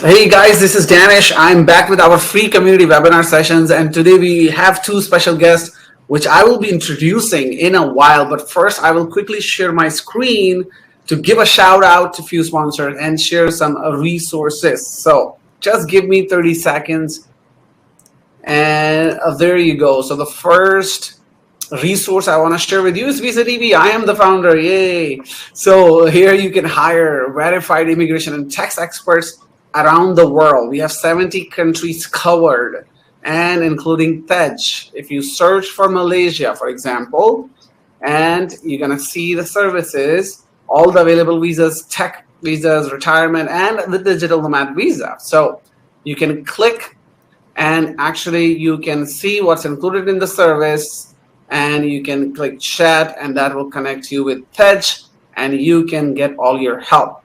Hey guys, this is Danish. I'm back with our free community webinar sessions, and today we have two special guests, which I will be introducing in a while. But first, I will quickly share my screen to give a shout out to a few sponsors and share some resources. So just give me 30 seconds, and there you go. So the first resource I want to share with you is Visa DB. I am the founder. Yay! So here you can hire verified immigration and tax experts around the world. We have 70 countries covered, and including TEJ. If you search for Malaysia, for example, and you're gonna see the services, all the available visas, tech visas, retirement, and the Digital Nomad Visa. So you can click, and actually you can see what's included in the service, and you can click chat, and that will connect you with TEJ, and you can get all your help.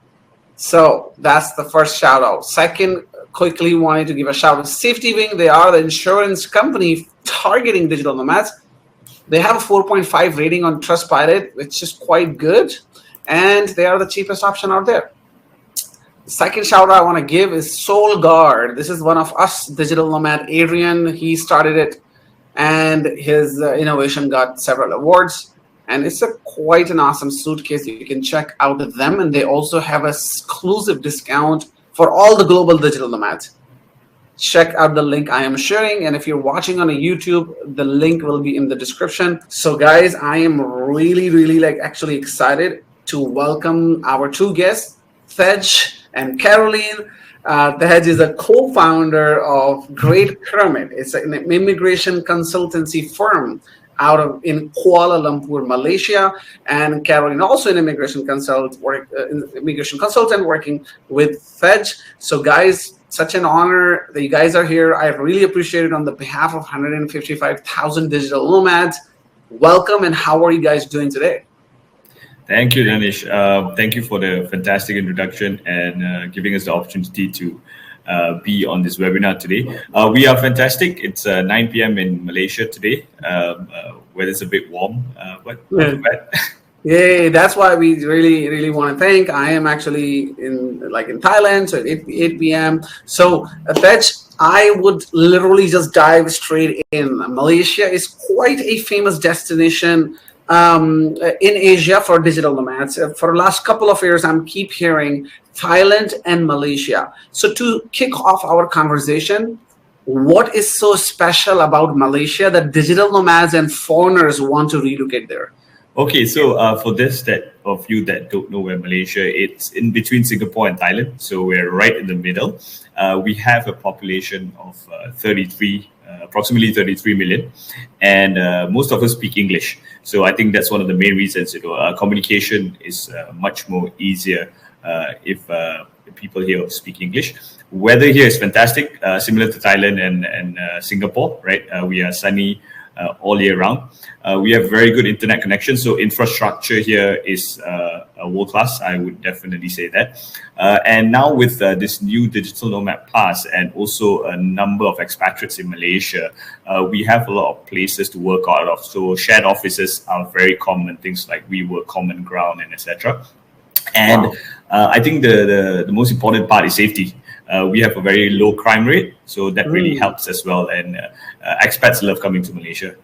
So that's the first shout out. Second, quickly wanted to give a shout out to Safety Wing. They are the insurance company targeting digital nomads. They have a 4.5 rating on Trustpilot, which is quite good, and they are the cheapest option out there. The second shout out I want to give is SoulGuard. This is one of us, digital nomad Adrian. He started it, and his innovation got several awards. And it's quite an awesome suitcase. You can check out them, and they also have an exclusive discount for all the global digital nomads. Check out the link I am sharing, and if you're watching on a YouTube, the link will be in the description. So guys, I am really actually excited to welcome our two guests, Tej and Caroline. Tej is a co-founder of Great Pyramid. It's an immigration consultancy firm in Kuala Lumpur, Malaysia, and Caroline also an immigration consultant working with Tej. So guys, such an honor that you guys are here. I really appreciate it on the behalf of 155,000 digital nomads. Welcome, and how are you guys doing today? Thank you, Danish. Thank you for the fantastic introduction and giving us the opportunity to be on this webinar today. We are fantastic. It's 9 p.m. in Malaysia today. Weather's a bit warm, but not too bad. Yeah, that's why we really want to thank. I am actually in Thailand, so at 8 p.m. So Tej, I would literally just dive straight in. Malaysia is quite a famous destination in Asia for digital nomads. For the last couple of years, I'm keep hearing Thailand and Malaysia. So to kick off our conversation, what is so special about Malaysia that digital nomads and foreigners want to relocate there? Okay, so for of you that don't know where Malaysia, it's in between Singapore and Thailand. So we're right in the middle. We have a population of approximately 33 million, and most of us speak English. So I think that's one of the main reasons. Communication is much more easier if people here speak English. Weather here is fantastic, similar to Thailand and Singapore, right? We are sunny all year round. We have very good internet connection, so infrastructure here is world class. I would definitely say that. And now with this new Digital Nomad Pass and also a number of expatriates in Malaysia, we have a lot of places to work out of. So shared offices are very common, things like WeWork, Common Ground, and etc. And I think the most important part is safety. We have a very low crime rate, so that really helps as well. And expats love coming to Malaysia.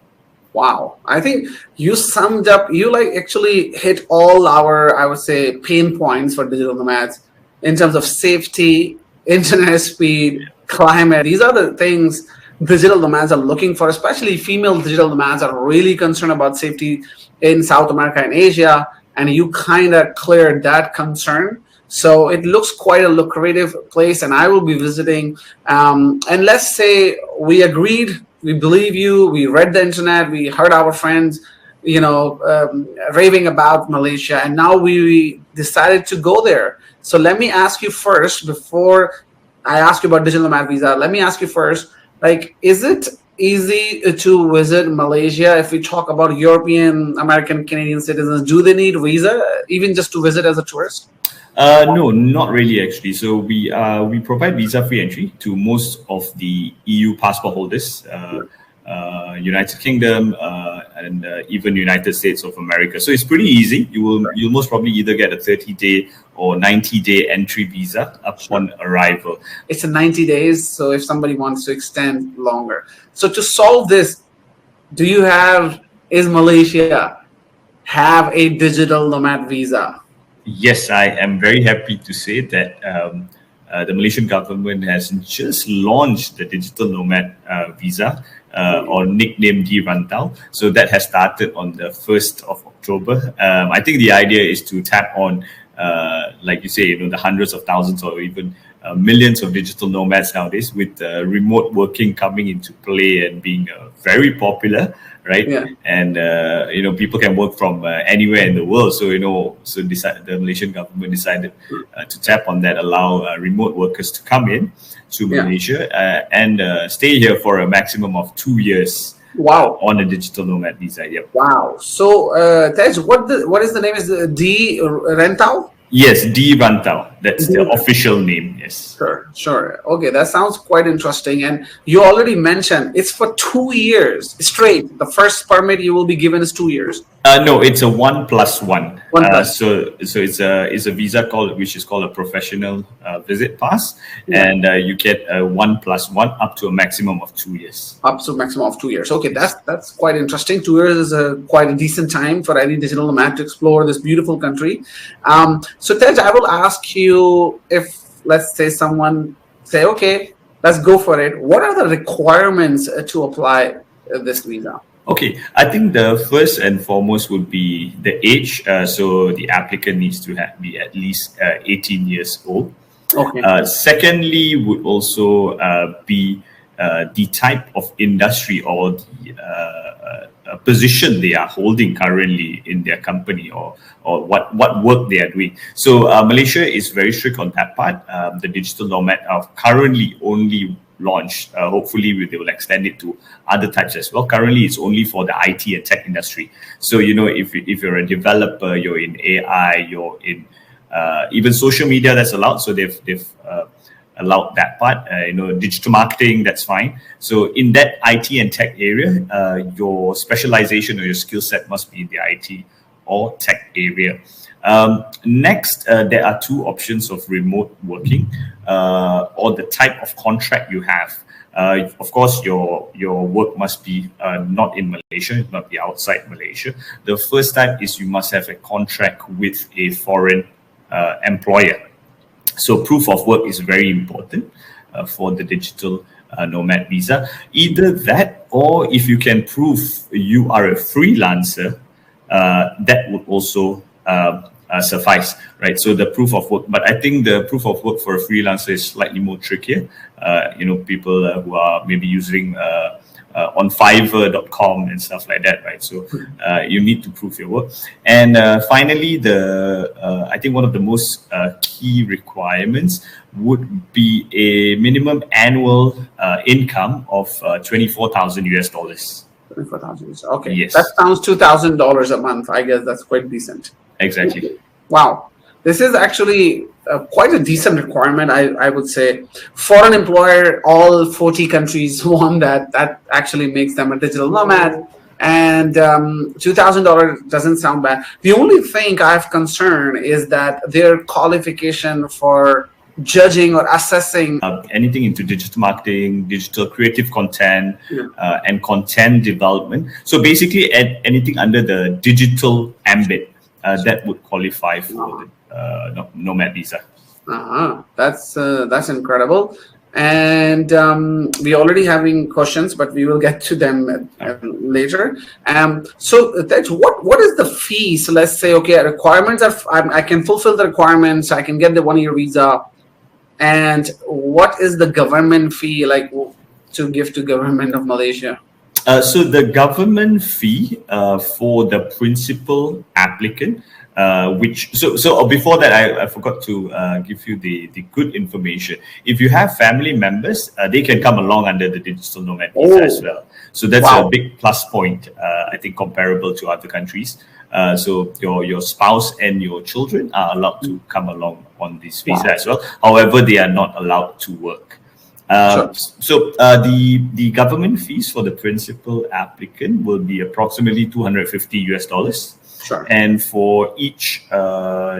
Wow. I think you summed up, you actually hit all our, I would say, pain points for digital nomads in terms of safety, internet speed, climate. These are the things digital nomads are looking for, especially female digital nomads are really concerned about safety in South America and Asia, and you kind of cleared that concern. So it looks quite a lucrative place, and I will be visiting. And let's say we agreed, we believe you, we read the internet, we heard our friends, raving about Malaysia, and now we decided to go there. So let me ask you first, before I ask you about Digital Nomad Visa, let me ask you first, is it easy to visit Malaysia? If we talk about European, American, Canadian citizens, do they need visa even just to visit as a tourist? No, not really actually. So we provide visa free entry to most of the EU passport holders, United Kingdom, and even United States of America. So it's pretty easy. You'll most probably either get a 30-day or 90-day entry visa upon arrival. It's a 90 days. So if somebody wants to extend longer. So to solve this, is Malaysia have a digital nomad visa? Yes, I am very happy to say that the Malaysian government has just launched the Digital Nomad Visa, or nicknamed Di Rantau. So that has started on the 1st of October. I think the idea is to tap on, like you say, the hundreds of thousands or even millions of digital nomads nowadays, with remote working coming into play and being very popular. Right. Yeah. And people can work from anywhere in the world. So the Malaysian government decided to tap on that, allow remote workers to come in to Malaysia and stay here for a maximum of 2 years. Wow. On a digital nomad visa. Yep. Wow. So Tej, what is the name? Is the Di Rantau? Yes, Di Rantau. That's the official name. Yes. Sure. Okay, that sounds quite interesting. And you already mentioned it's for 2 years straight. The first permit you will be given is 2 years. No, it's a 1+1. So it's a visa which is called a professional visit pass, and you get a 1+1 up to a maximum of 2 years. Up to a maximum of 2 years. Okay, that's quite interesting. 2 years is quite a decent time for any digital nomad to explore this beautiful country. So Tej, I will ask you, if let's say someone say, okay, let's go for it. What are the requirements to apply this visa? Okay, I think the first and foremost would be the age. So the applicant needs to be at least 18 years old. Okay. Secondly, would also be the type of industry or the position they are holding currently in their company, or what work they are doing. So Malaysia is very strict on that part. The digital nomad are currently only launched. Hopefully they will extend it to other types as well. Currently it's only for the IT and tech industry. So if you're a developer, you're in AI, you're in even social media, that's allowed. So they've allowed that part. Digital marketing, that's fine. So in that IT and tech area, your specialization or your skill set must be in the IT or tech area. Next, there are two options of remote working, or the type of contract you have. Of course, your work must be not in Malaysia, it must be outside Malaysia. The first type is you must have a contract with a foreign employer. So proof of work is very important for the digital nomad visa. Either that, or if you can prove you are a freelancer, that would also suffice, right? So the proof of work, but I think the proof of work for a freelancer is slightly more trickier. People who are maybe using on Fiverr.com and stuff like that, right? So you need to prove your work. And finally, I think one of the most key requirements would be a minimum annual income of $24,000 US. 24,000. Okay. Yes. That sounds $2,000 a month. I guess that's quite decent. Exactly. Wow. This is actually quite a decent requirement, I would say. For an employer, all 40 countries want that. That actually makes them a digital nomad. And $2,000 doesn't sound bad. The only thing I have concern is that their qualification for judging or assessing anything into digital marketing, digital creative content, and content development. So basically, anything under the digital ambit that would qualify for the nomad visa. That's incredible. And we already having questions, but we will get to them later. So that's what is the fee? So let's say, okay, requirements are I can fulfill the requirements. I can get the 1-year visa. And what is the government fee like to give to government of Malaysia? So the government fee for the principal applicant, so before that, I forgot to give you the good information. If you have family members, they can come along under the digital nomad visa as well. So that's a big plus point, I think, comparable to other countries. So your spouse and your children are allowed to come along on this visa as well. However, they are not allowed to work. So the government fees for the principal applicant will be approximately $250 US. Sure. And for each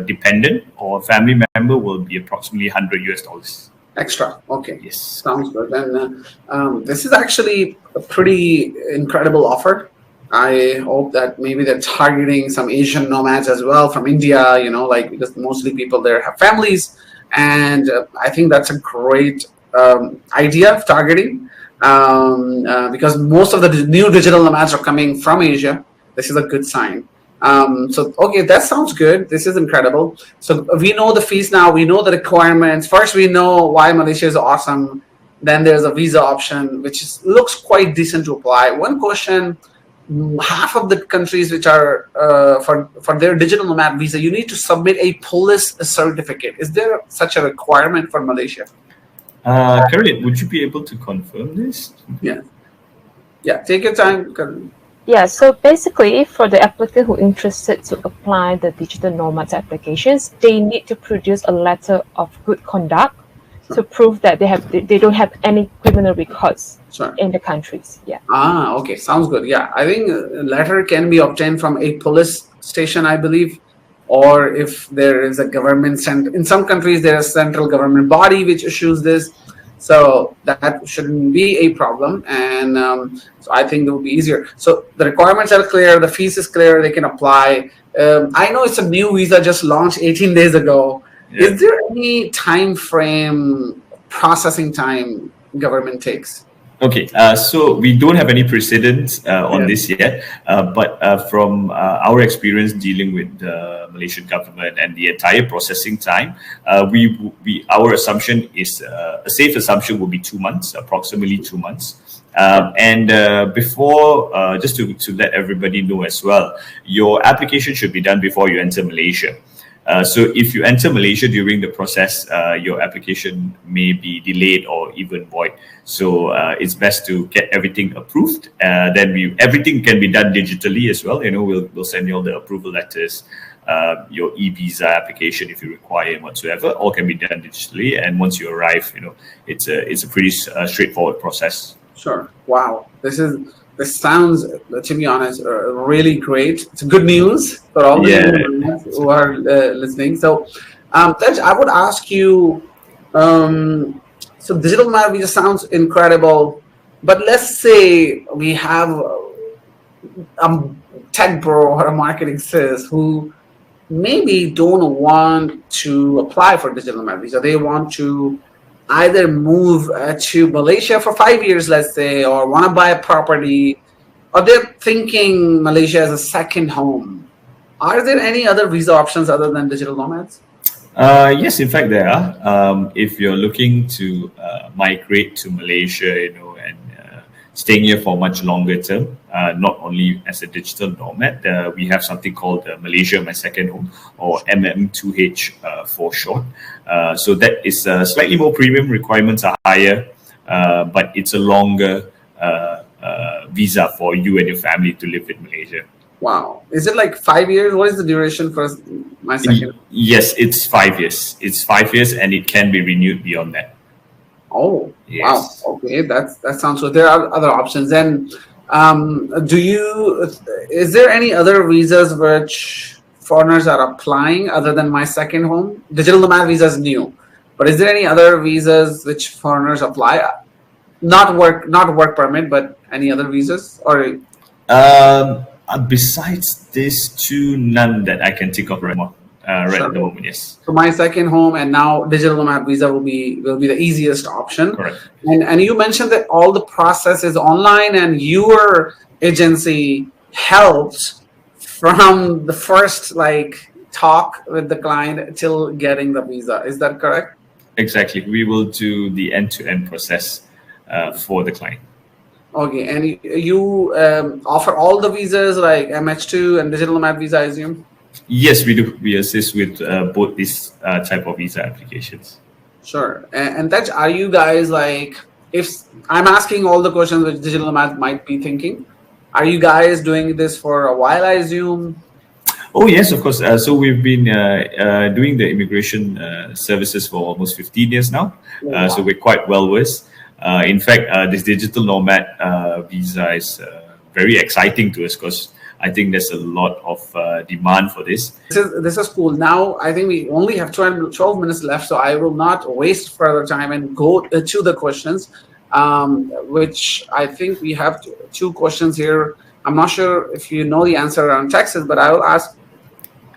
dependent or family member will be approximately $100. Extra. Okay. Yes. Sounds good. And this is actually a pretty incredible offer. I hope that maybe they're targeting some Asian nomads as well from India, like because mostly people there have families. And I think that's a great idea of targeting because most of the new digital nomads are coming from Asia. This is a good sign. Okay, that sounds good. This is incredible. So we know the fees now. We know the requirements. First, we know why Malaysia is awesome. Then there's a visa option, looks quite decent to apply. One question: half of the countries which are for their digital nomad visa, you need to submit a police certificate. Is there such a requirement for Malaysia? Caroline, would you be able to confirm this? Yeah. Take your time. Yeah, so basically, for the applicant who interested to apply the digital nomads applications, they need to produce a letter of good conduct to prove that they don't have any criminal records in the countries. Yeah. Okay, sounds good. Yeah, I think a letter can be obtained from a police station, I believe, or if there is a government in some countries there is a central government body which issues this. So that shouldn't be a problem, and so I think it will be easier. So the requirements are clear, the fees is clear, they can apply. I know it's a new visa just launched 18 days ago. Yeah. Is there any time frame, processing time government takes? Okay, so we don't have any precedents on this yet, but from our experience dealing with the Malaysian government and the entire processing time, our assumption is a safe assumption will be 2 months, approximately 2 months. And before, just to let everybody know as well, your application should be done before you enter Malaysia. So if you enter Malaysia during the process, your application may be delayed or even void. So it's best to get everything approved. Then everything can be done digitally as well. We'll send you all the approval letters, your e-visa application if you require and whatsoever. All can be done digitally. And once you arrive, it's a pretty straightforward process. Sure. Wow. This sounds, to be honest, really great. It's good news for all the who are listening. So, Tej, I would ask you, so digital nomad visa sounds incredible, but let's say we have a tech bro or a marketing sis who maybe don't want to apply for digital nomad visa. They want to either move to Malaysia for 5 years, let's say, or want to buy a property, or they're thinking Malaysia as a second home. Are there any other visa options other than digital nomads? Yes, in fact, there are. If you're looking to migrate to Malaysia, and staying here for much longer term, not only as a digital nomad, we have something called Malaysia My Second Home, or MM2H for short. So that is slightly more premium, requirements are higher, but it's a longer visa for you and your family to live in Malaysia. Wow. Is it like 5 years? What is the duration for My Second? Yes, it's 5 years. It's 5 years and it can be renewed beyond that. Oh, yes. Wow. Okay, that sounds good. There are other options. And is there any other visas which foreigners are applying other than My Second Home? Digital nomad visa is new, but is there any other visas which foreigners apply? Not work permit, but any other visas? Or besides these two, none that I can think of right now. Right at the moment, yes. So My Second Home and now digital nomad visa will be the easiest option. Correct. And you mentioned that all the process is online, and your agency helps from the first talk with the client till getting the visa. Is that correct? Exactly. We will do the end-to-end process for the client. Okay, and you offer all the visas like MH2 and digital nomad visa, I assume? Yes, we do. We assist with both these type of visa applications. Sure. And that, are you guys if I'm asking all the questions which digital nomad might be thinking, are you guys doing this for a while, I assume? Oh, yes, of course. So we've been doing the immigration services for almost 15 years now. Wow. So we're quite well versed. In fact, this digital nomad visa is very exciting to us because I think there's a lot of demand for this. This is cool. Now I think we only have 12 minutes left, so I will not waste further time and go to the questions, which I think we have two questions here. I'm not sure if you know the answer around taxes, but I will ask.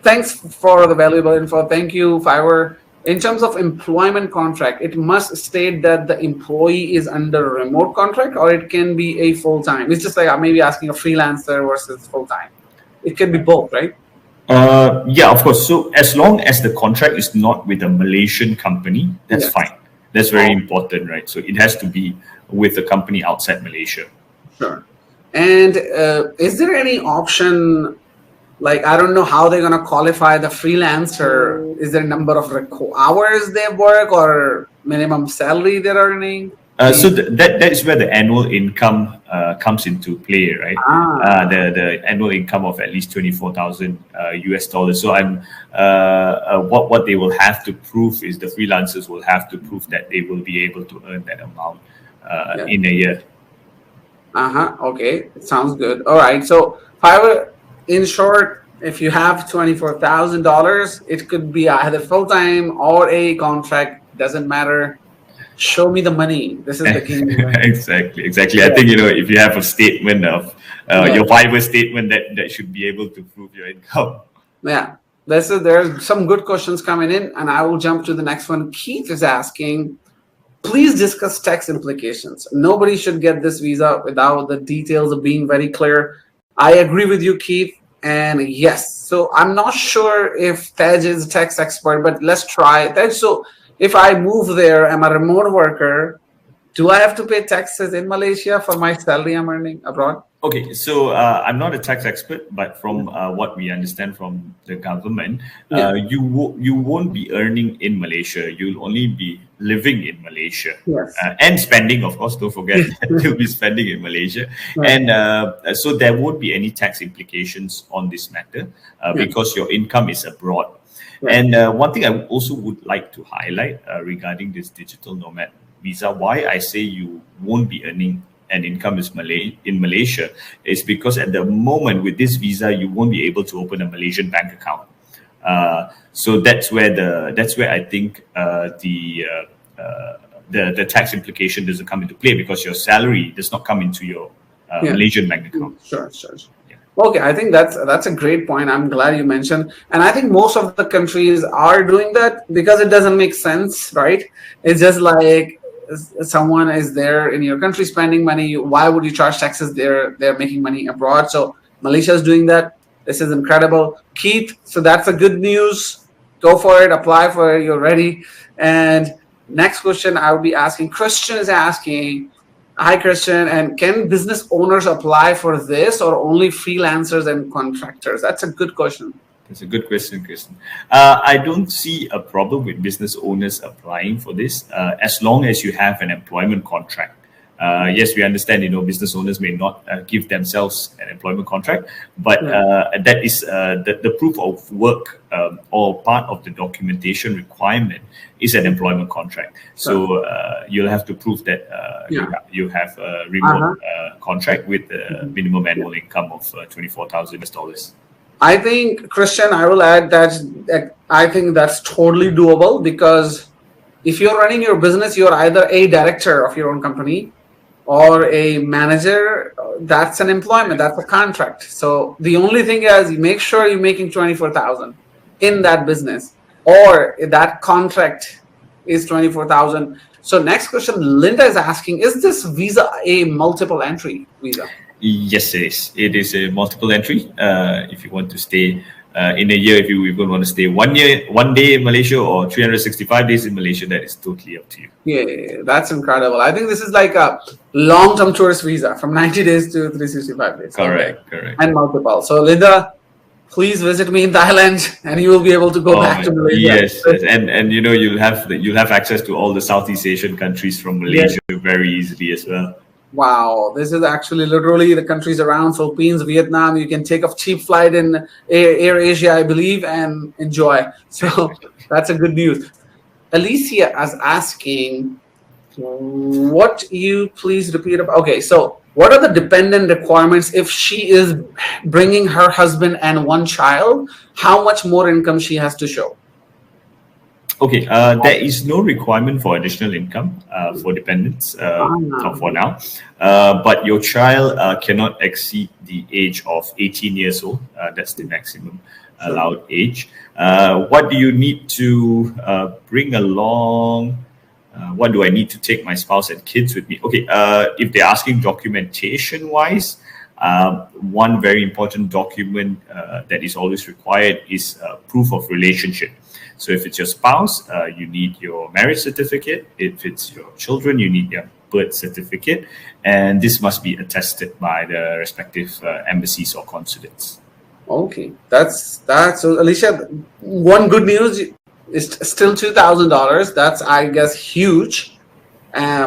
Thanks for the valuable info. Thank you, Fiverr. In terms of employment contract, it must state that the employee is under a remote contract, or it can be a full-time. It's just like maybe asking a freelancer versus full-time. It can be both, right? Yeah, of course. So as long as the contract is not with a Malaysian company, that's fine. That's very important, right? So it has to be with a company outside Malaysia. Sure. And is there any option, like, I don't know how they're going to qualify the freelancer? Is there a number of hours they work or minimum salary they're earning? So that is where the annual income comes into play, right? The annual income of at least 24,000 US dollars. So what they will have to prove is the freelancers will have to prove that they will be able to earn that amount in a year. Okay, sounds good. All right. So Fiverr, in short, if you have $24,000, it could be either full-time or a contract. Doesn't matter. Show me the money. This is the key. Exactly. I think, if you have a statement of your Fiverr statement, that should be able to prove your income. Yeah. There's some good questions coming in, and I will jump to the next one. Keith is asking, please discuss tax implications. Nobody should get this visa without the details of being very clear. I agree with you, Keith. And yes, so I'm not sure if Tej is a tax expert, but let's try Tej. So if I move there, I'm a remote worker, do I have to pay taxes in Malaysia for my salary I'm earning abroad? Okay, so I'm not a tax expert, but from what we understand from the government, you won't be earning in Malaysia. You'll only be living in Malaysia and spending, of course. Don't forget that you'll be spending in Malaysia, and so there won't be any tax implications on this matter because your income is abroad. And one thing I also would like to highlight regarding this digital nomad visa, why I say you won't be earning an income in Malaysia is because at the moment with this visa you won't be able to open a Malaysian bank account. So that's where I think the tax implication doesn't come into play because your salary does not come into your Malaysian bank account. Sure. Okay, I think that's a great point. I'm glad you mentioned, and I think most of the countries are doing that because it doesn't make sense, right? It's just like someone is there in your country spending money. Why would you charge taxes there? They're making money abroad. So Malaysia is doing that. This is incredible, Keith. So that's a good news. Go for it. Apply for it. You're ready. And next question I will be asking. Christian is asking. Hi, Christian. And can business owners apply for this or only freelancers and contractors? That's a good question. That's a good question, Kristen. I don't see a problem with business owners applying for this as long as you have an employment contract. Yes, we understand, business owners may not give themselves an employment contract, but that is the proof of work or part of the documentation requirement is an employment contract. So you'll have to prove that you have a remote contract with a minimum annual income of $24,000. I think, Christian, I will add that I think that's totally doable because if you're running your business, you're either a director of your own company or a manager. That's an employment, that's a contract. So the only thing is make sure you're making 24,000 in that business or that contract is 24,000. So next question, Linda is asking, is this visa a multiple entry visa? Yes, it is. It is a multiple entry. If you want to stay in a year, if you even want to stay 1 day in Malaysia or 365 days in Malaysia, that is totally up to you. Yeah, that's incredible. I think this is like a long-term tourist visa from 90 days to 365 days. Correct. And multiple. So Linda, please visit me in Thailand and you will be able to go back to Malaysia. Yes. And you'll have access to all the Southeast Asian countries from Malaysia very easily as well. Wow, this is actually literally the countries around Philippines, Vietnam. You can take a cheap flight in Air Asia, I believe, and enjoy. So that's a good news. Alicia is asking, what you please repeat about? Okay, so what are the dependent requirements if she is bringing her husband and one child? How much more income she has to show? Okay, there is no requirement for additional income for dependents for now, but your child cannot exceed the age of 18 years old. That's the maximum allowed age. What do you need to bring along? What do I need to take my spouse and kids with me? Okay, if they're asking documentation-wise, one very important document that is always required is proof of relationship. So if it's your spouse, you need your marriage certificate. If it's your children, you need their birth certificate. And this must be attested by the respective embassies or consulates. Okay, that's so Alicia, one good news is still $2,000. That's, I guess, huge.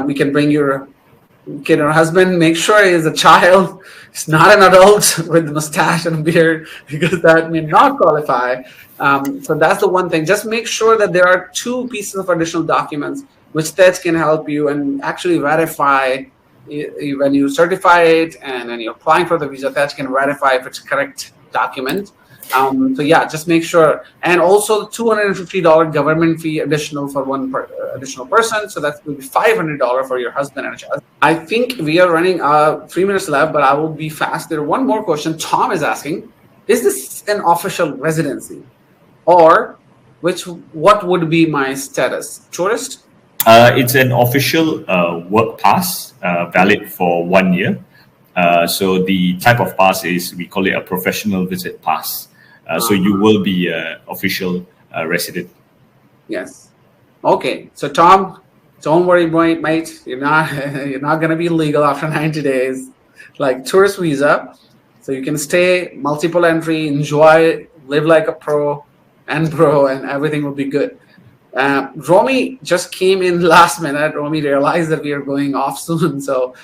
We can bring your kid or husband, make sure he is a child. He's not an adult with mustache and beard, because that may not qualify. So that's the one thing. Just make sure that there are 2 pieces of additional documents which that can help you and actually verify when you certify it, and when you're applying for the visa, that can verify if it's a correct document. So yeah, just make sure. And also $250 government fee additional for one additional person. So that will be $500 for your husband and a child. I think we are running 3 minutes left, but I will be fast. There one more question. Tom is asking, is this an official residency, or what would be my status? Tourist? It's an official work pass, valid for 1 year. So the type of pass is, we call it a professional visit pass. So you will be an official resident. Yes. Okay. So Tom, don't worry, mate. You're not going to be legal after 90 days, like tourist visa. So you can stay, multiple entry, enjoy, live like a pro, and everything will be good. Romy just came in last minute. Romy realized that we are going off soon, so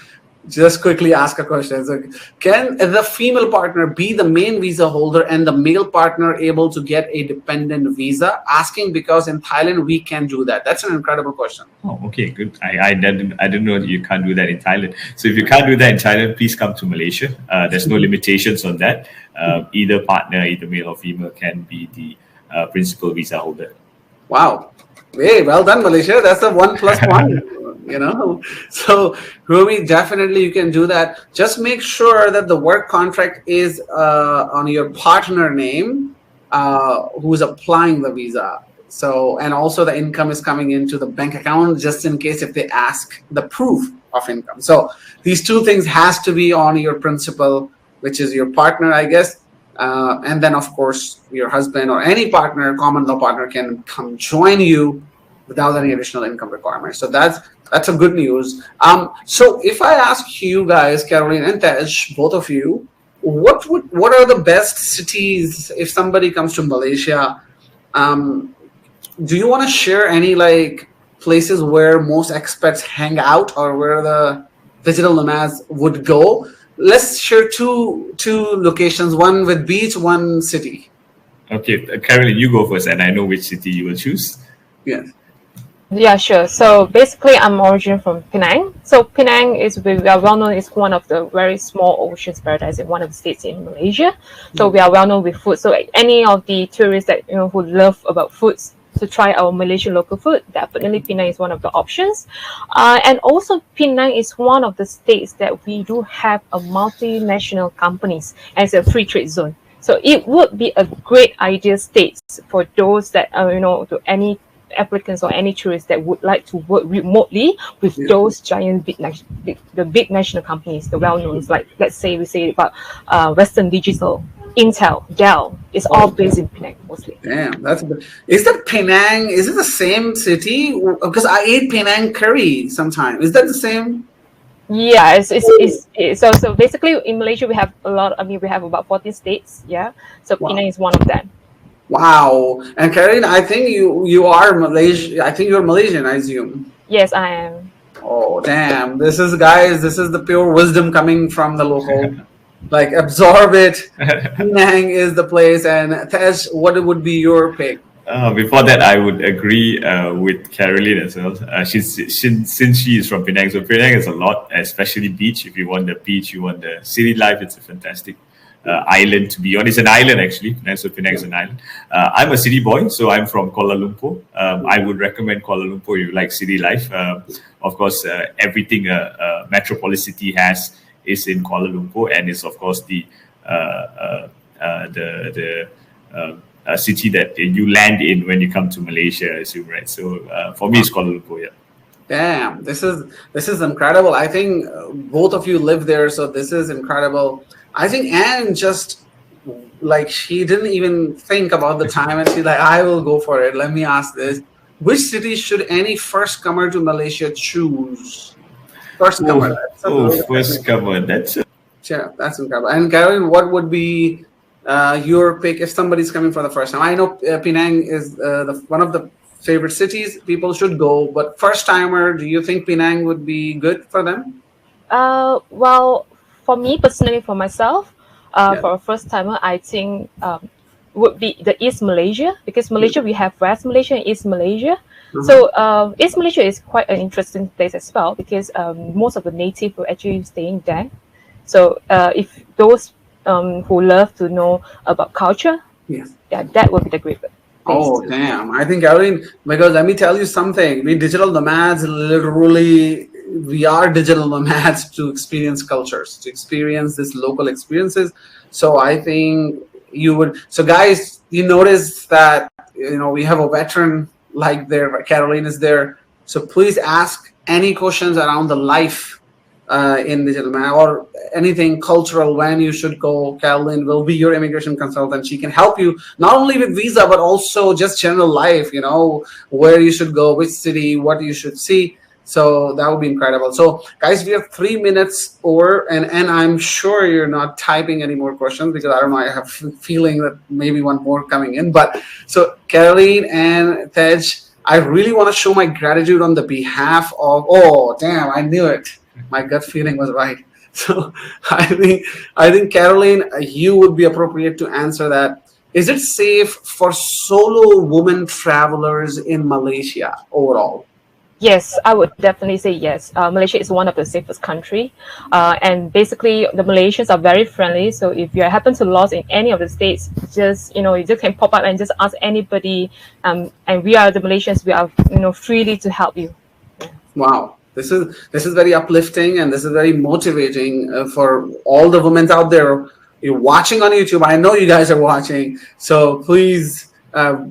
just quickly ask a question. So, can the female partner be the main visa holder and the male partner able to get a dependent visa? Asking because in Thailand we can do that. That's an incredible question. Oh, okay, good. I didn't know that you can't do that in Thailand. So if you can't do that in Thailand, please come to Malaysia. There's no limitations on that. Either partner, either male or female, can be the principal visa holder. Wow. Hey, well done, Malaysia. That's a 1+1. So Rumi, definitely you can do that. Just make sure that the work contract is on your partner name, who's applying the visa. So, and also the income is coming into the bank account, just in case if they ask the proof of income. So these 2 things has to be on your principal, which is your partner, I guess. And then, of course, your husband or any partner, common law partner, can come join you without any additional income requirements. So that's a good news. So if I ask you guys, Caroline and Tej, both of you, what are the best cities if somebody comes to Malaysia? Do you want to share any places where most expats hang out, or where the digital nomads would go? Let's share two locations, one with beach, one city. Okay, Caroline, you go first, and I know which city you will choose. Yes. Yeah, sure. So basically, I'm originally from Penang. So Penang is, we are well known, is one of the very small oceans paradise in one of the states in Malaysia. So we are well known with food. So any of the tourists that who love about foods, to try our Malaysian local food, definitely Penang is one of the options. And also Penang is one of the states that we do have a multinational companies, and it's a free trade zone. So it would be a great ideal state for those that to any applicants or any tourists that would like to work remotely with those giant big national companies, the well-known, like let's say we say about Western Digital, Intel, Dell. It's all based in Penang mostly. Damn, that's good. Is that Penang? Is it the same city? Because I ate Penang curry sometime. Is that the same? Yeah, it's so basically in Malaysia we have a lot. We have about 14 states. Yeah, so wow. Penang is one of them. Wow. And Karen, I think you are Malaysian. I think you're Malaysian, I assume. Yes, I am. Oh, damn. This is the pure wisdom coming from the local. Absorb it. Penang is the place. And Tej, what would be your pick? Before that, I would agree with Caroline as well. Since she is from Penang, so Penang has a lot, especially beach. If you want the beach, you want the city life. It's a fantastic island to be on. It's an island actually. So Penang is an island. I'm a city boy, so I'm from Kuala Lumpur. I would recommend Kuala Lumpur if you like city life. Of course, everything a metropolis city has is in Kuala Lumpur, and it's of course the city that you land in when you come to Malaysia, I assume, right? So for me, it's Kuala Lumpur. Yeah. Damn, this is incredible. I think both of you live there, so this is incredible. I think Anne just like she didn't even think about the time, and she's like, "I will go for it." Let me ask this: which city should any first comer to Malaysia choose? First comer. First comer. That's incredible. And Caroline, what would be your pick if somebody's coming for the first time? I know Penang is one of the favorite cities people should go, but first timer, do you think Penang would be good for them? Well, for me personally, for myself, for a first timer, I think would be the East Malaysia, because Malaysia we have West Malaysia and East Malaysia. So East Malaysia is quite an interesting place as well, because most of the native were actually staying there. So if those who love to know about culture, that would be the great place. Oh, damn. I think, Caroline, because let me tell you something. We digital nomads, literally, we are digital nomads to experience cultures, to experience these local experiences. So I think you would. So guys, you notice that, we have a veteran like there, Caroline is there. So please ask any questions around the life in digital nomad or anything cultural, when you should go. Caroline will be your immigration consultant. She can help you not only with visa, but also just general life, where you should go, which city, what you should see. So that would be incredible. So guys, we have 3 minutes over, and I'm sure you're not typing any more questions, because I don't know, I have a feeling that maybe one more coming in. But so Caroline and Tej, I really want to show my gratitude on the behalf of, oh damn, I knew it. My gut feeling was right. So I think Caroline, you would be appropriate to answer that. Is it safe for solo women travelers in Malaysia overall? Yes, I would definitely say yes. Malaysia is one of the safest country, and basically the Malaysians are very friendly. So if you happen to lost in any of the states, just you just can pop up and just ask anybody. And we are the Malaysians. We are freely to help you. Yeah. Wow. This is very uplifting, and this is very motivating for all the women out there. You're watching on YouTube. I know you guys are watching. So please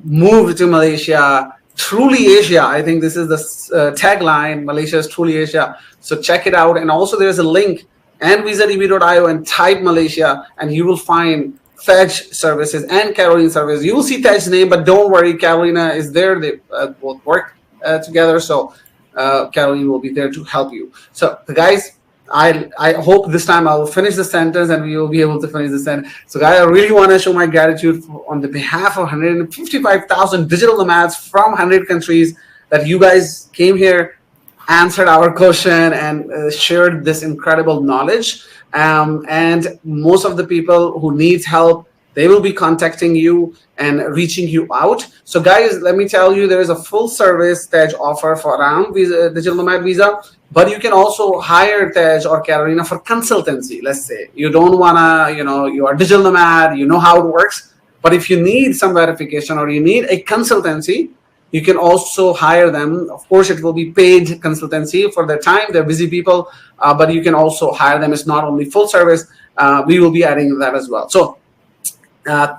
move to Malaysia. Truly Asia. I think this is the tagline. Malaysia is truly Asia. So check it out. And also there's a link, and visadb.io, and type Malaysia, and you will find Tej services and Caroline services. You will see Tej's name, but don't worry, Carolina is there. They both work together. So Caroline will be there to help you. So guys, I hope this time I will finish the sentence and we will be able to finish the sentence. So guys, I really want to show my gratitude on the behalf of 155,000 digital nomads from 100 countries that you guys came here, answered our question, and shared this incredible knowledge. And most of the people who need help, they will be contacting you and reaching you out. So guys, let me tell you, there is a full service Tej offer for around Digital Nomad Visa, but you can also hire Tej or Carolina for consultancy. Let's say you don't wanna, you are digital nomad, you know how it works, but if you need some verification or you need a consultancy, you can also hire them. Of course, it will be paid consultancy for their time. They're busy people, but you can also hire them. It's not only full service. We will be adding that as well. So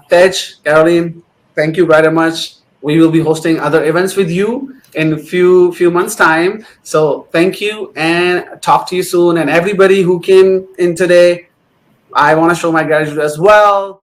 Tej, Caroline, thank you very much. We will be hosting other events with you in a few months' time. So thank you, and talk to you soon. And everybody who came in today, I want to show my gratitude as well.